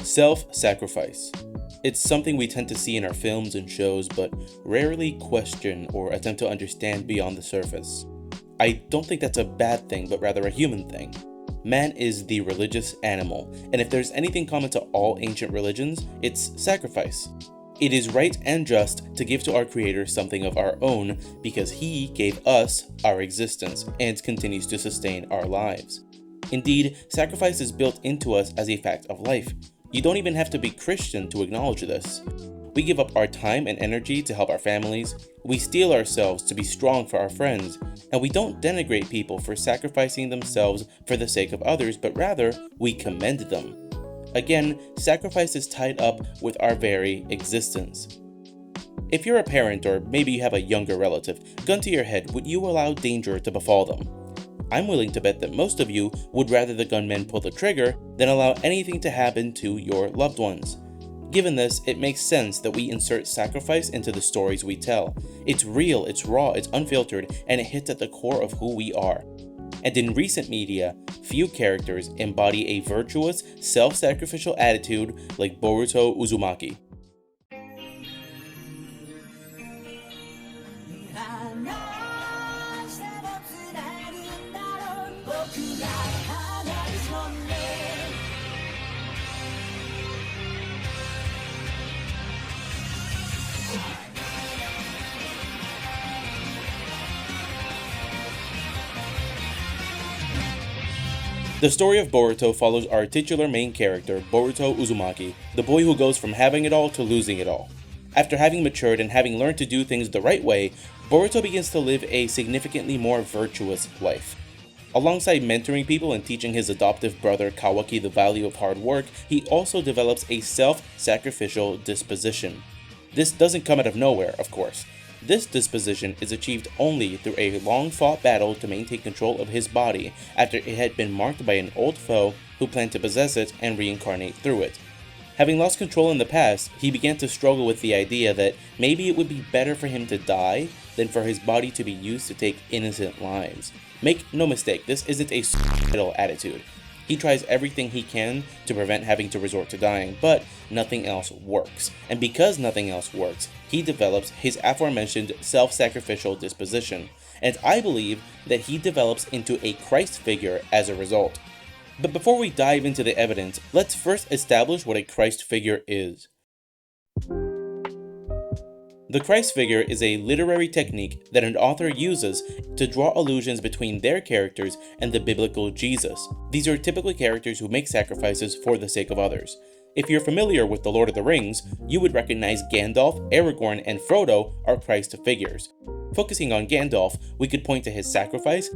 Self-sacrifice. It's something we tend to see in our films and shows, but rarely question or attempt to understand beyond the surface. I don't think that's a bad thing, but rather a human thing. Man is the religious animal, and if there's anything common to all ancient religions, it's sacrifice. It is right and just to give to our Creator something of our own because He gave us our existence and continues to sustain our lives. Indeed, sacrifice is built into us as a fact of life. You don't even have to be Christian to acknowledge this. We give up our time and energy to help our families, we steel ourselves to be strong for our friends, and we don't denigrate people for sacrificing themselves for the sake of others, but rather, we commend them. Again, sacrifice is tied up with our very existence. If you're a parent or maybe you have a younger relative, gun to your head, would you allow danger to befall them? I'm willing to bet that most of you would rather the gunman pull the trigger than allow anything to happen to your loved ones. Given this, it makes sense that we insert sacrifice into the stories we tell. It's real, it's raw, it's unfiltered, and it hits at the core of who we are. And in recent media, few characters embody a virtuous, self-sacrificial attitude like Boruto Uzumaki. The story of Boruto follows our titular main character, Boruto Uzumaki, the boy who goes from having it all to losing it all. After having matured and having learned to do things the right way, Boruto begins to live a significantly more virtuous life. Alongside mentoring people and teaching his adoptive brother Kawaki the value of hard work, he also develops a self-sacrificial disposition. This doesn't come out of nowhere, of course. This disposition is achieved only through a long-fought battle to maintain control of his body after it had been marked by an old foe who planned to possess it and reincarnate through it. Having lost control in the past, he began to struggle with the idea that maybe it would be better for him to die than for his body to be used to take innocent lives. Make no mistake, this isn't a suicidal attitude. He tries everything he can to prevent having to resort to dying, but nothing else works. And because nothing else works, he develops his aforementioned self-sacrificial disposition. And I believe that he develops into a Christ figure as a result. But before we dive into the evidence, let's first establish what a Christ figure is. The Christ figure is a literary technique that an author uses to draw allusions between their characters and the biblical Jesus. These are typically characters who make sacrifices for the sake of others. If you're familiar with The Lord of the Rings, you would recognize Gandalf, Aragorn, and Frodo are Christ figures. Focusing on Gandalf, we could point to his sacrifice,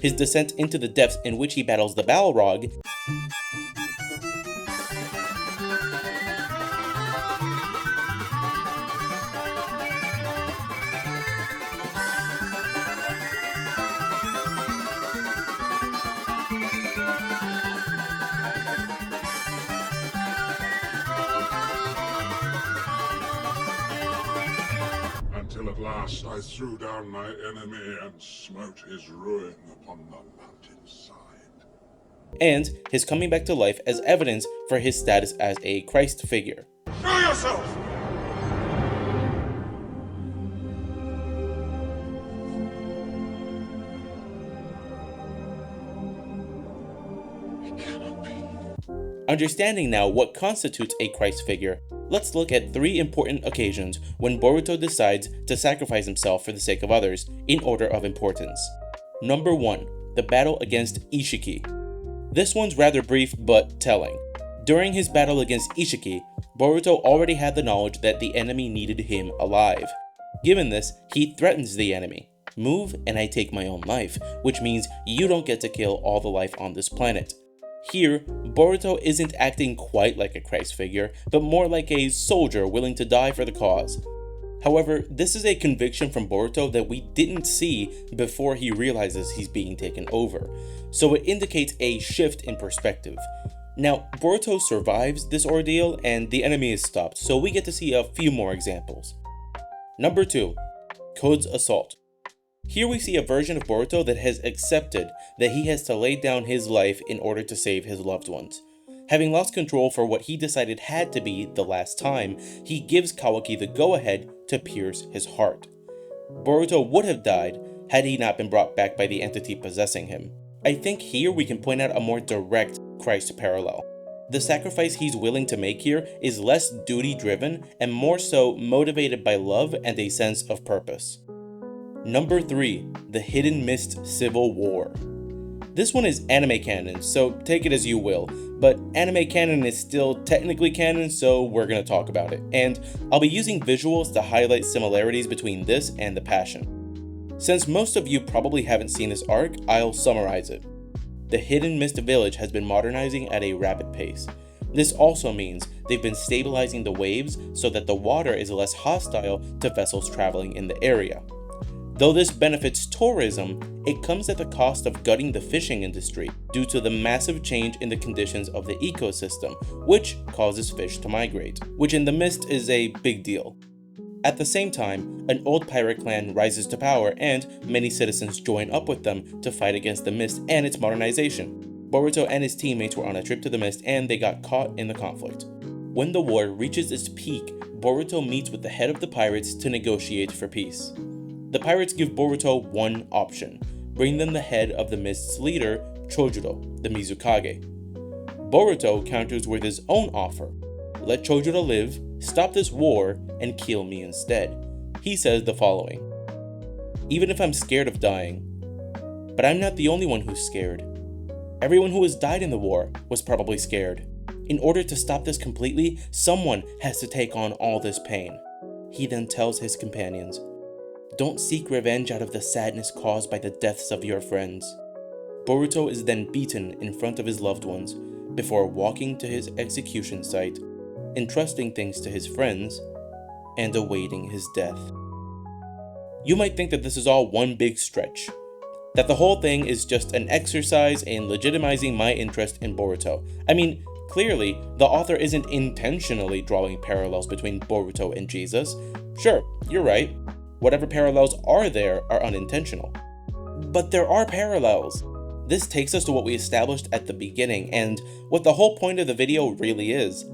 his descent into the depths in which he battles the Balrog, until at last I threw down my enemy and smote his ruin upon the mountainside. and his coming back to life as evidence for his status as a Christ figure. Show yourself! It cannot be. Understanding now what constitutes a Christ figure, let's look at 3 important occasions when Boruto decides to sacrifice himself for the sake of others in order of importance. Number 1. The battle against Ishiki. This one's rather brief but telling. During his battle against Ishiki, Boruto already had the knowledge that the enemy needed him alive. Given this, he threatens the enemy. Move and I take my own life, which means you don't get to kill all the life on this planet. Here, Boruto isn't acting quite like a Christ figure, but more like a soldier willing to die for the cause. However, this is a conviction from Boruto that we didn't see before he realizes he's being taken over, so it indicates a shift in perspective. Now, Boruto survives this ordeal and the enemy is stopped, so we get to see a few more examples. Number 2. Code's Assault. Here we see a version of Boruto that has accepted that he has to lay down his life in order to save his loved ones. Having lost control for what he decided had to be the last time, he gives Kawaki the go-ahead to pierce his heart. Boruto would have died had he not been brought back by the entity possessing him. I think here we can point out a more direct Christ parallel. The sacrifice he's willing to make here is less duty-driven and more so motivated by love and a sense of purpose. Number 3. The Hidden Mist Civil War. This one is anime canon, so take it as you will, but anime canon is still technically canon, so we're going to talk about it, and I'll be using visuals to highlight similarities between this and The Passion. Since most of you probably haven't seen this arc, I'll summarize it. The Hidden Mist Village has been modernizing at a rapid pace. This also means they've been stabilizing the waves so that the water is less hostile to vessels traveling in the area. Though this benefits tourism, it comes at the cost of gutting the fishing industry due to the massive change in the conditions of the ecosystem, which causes fish to migrate, which in the mist is a big deal. At the same time, an old pirate clan rises to power and many citizens join up with them to fight against the mist and its modernization. Boruto and his teammates were on a trip to the mist and they got caught in the conflict. When the war reaches its peak, Boruto meets with the head of the pirates to negotiate for peace. The pirates give Boruto one option: bring them the head of the mist's leader, Chojuro, the Mizukage. Boruto counters with his own offer: let Chojuro live, stop this war, and kill me instead. He says the following: even if I'm scared of dying, but I'm not the only one who's scared. Everyone who has died in the war was probably scared. In order to stop this completely, someone has to take on all this pain. He then tells his companions, don't seek revenge out of the sadness caused by the deaths of your friends. Boruto is then beaten in front of his loved ones before walking to his execution site, entrusting things to his friends, and awaiting his death. You might think that this is all one big stretch, that the whole thing is just an exercise in legitimizing my interest in Boruto. I mean, clearly, the author isn't intentionally drawing parallels between Boruto and Jesus. Sure, you're right. Whatever parallels are there are unintentional. But there are parallels. This takes us to what we established at the beginning and what the whole point of the video really is.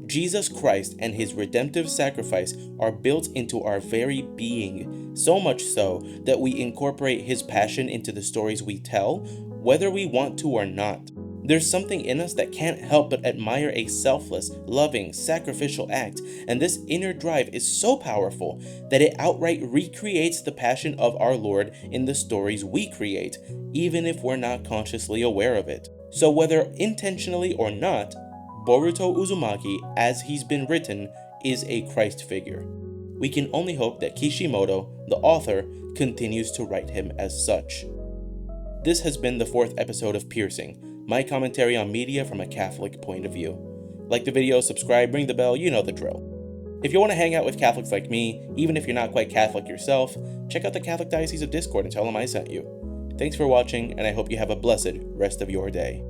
Jesus Christ and his redemptive sacrifice are built into our very being, so much so that we incorporate his passion into the stories we tell, whether we want to or not. There's something in us that can't help but admire a selfless, loving, sacrificial act, and this inner drive is so powerful that it outright recreates the passion of our Lord in the stories we create, even if we're not consciously aware of it. So whether intentionally or not, Boruto Uzumaki, as he's been written, is a Christ figure. We can only hope that Kishimoto, the author, continues to write him as such. This has been the 4th episode of Piercing, my commentary on media from a Catholic point of view. Like the video, subscribe, ring the bell, you know the drill. If you want to hang out with Catholics like me, even if you're not quite Catholic yourself, check out the Catholic Diocese of Discord and tell them I sent you. Thanks for watching, and I hope you have a blessed rest of your day.